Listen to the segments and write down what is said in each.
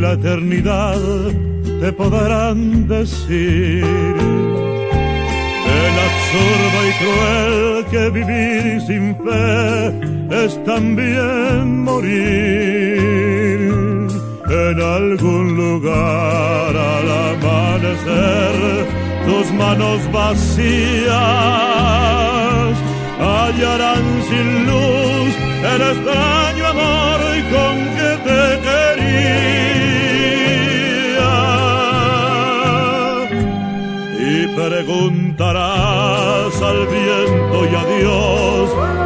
la eternidad te podrán decir. El absurdo y cruel que vivir sin fe es también morir. En algún lugar al amanecer tus manos vacías hallarán sin luz el extraño amor con que te quería. Y preguntarás al viento y a Dios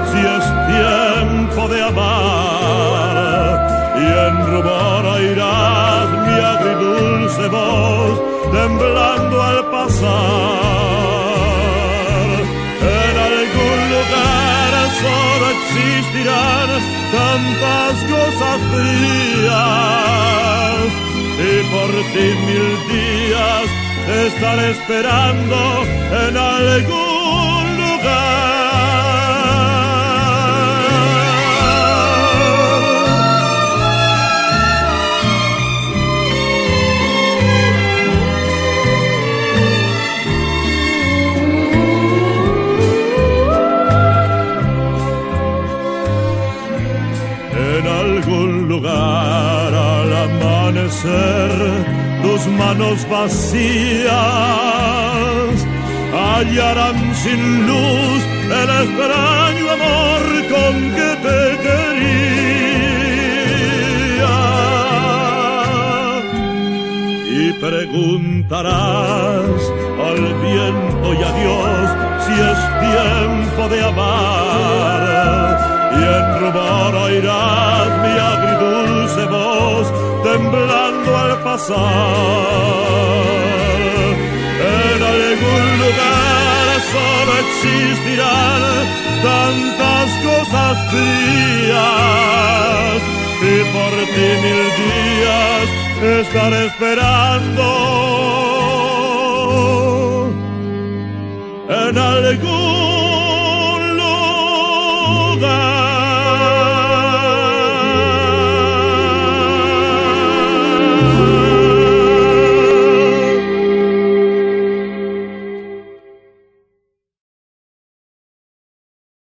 si es tiempo de amar. Y en rumor oirás mi agridulce voz temblando al pasar. En algún lugar solo existirán tantas cosas frías, y por ti 1000 días estaré esperando en algún lugar. Lugar al amanecer, tus manos vacías hallarán sin luz el extraño amor con que te quería. Y preguntarás al viento y a Dios si es tiempo de amar. Y en rumor oirás mi agridulce voz temblando al pasar. En algún lugar solo existirán tantas cosas frías, y por ti 1000 días estaré esperando en algún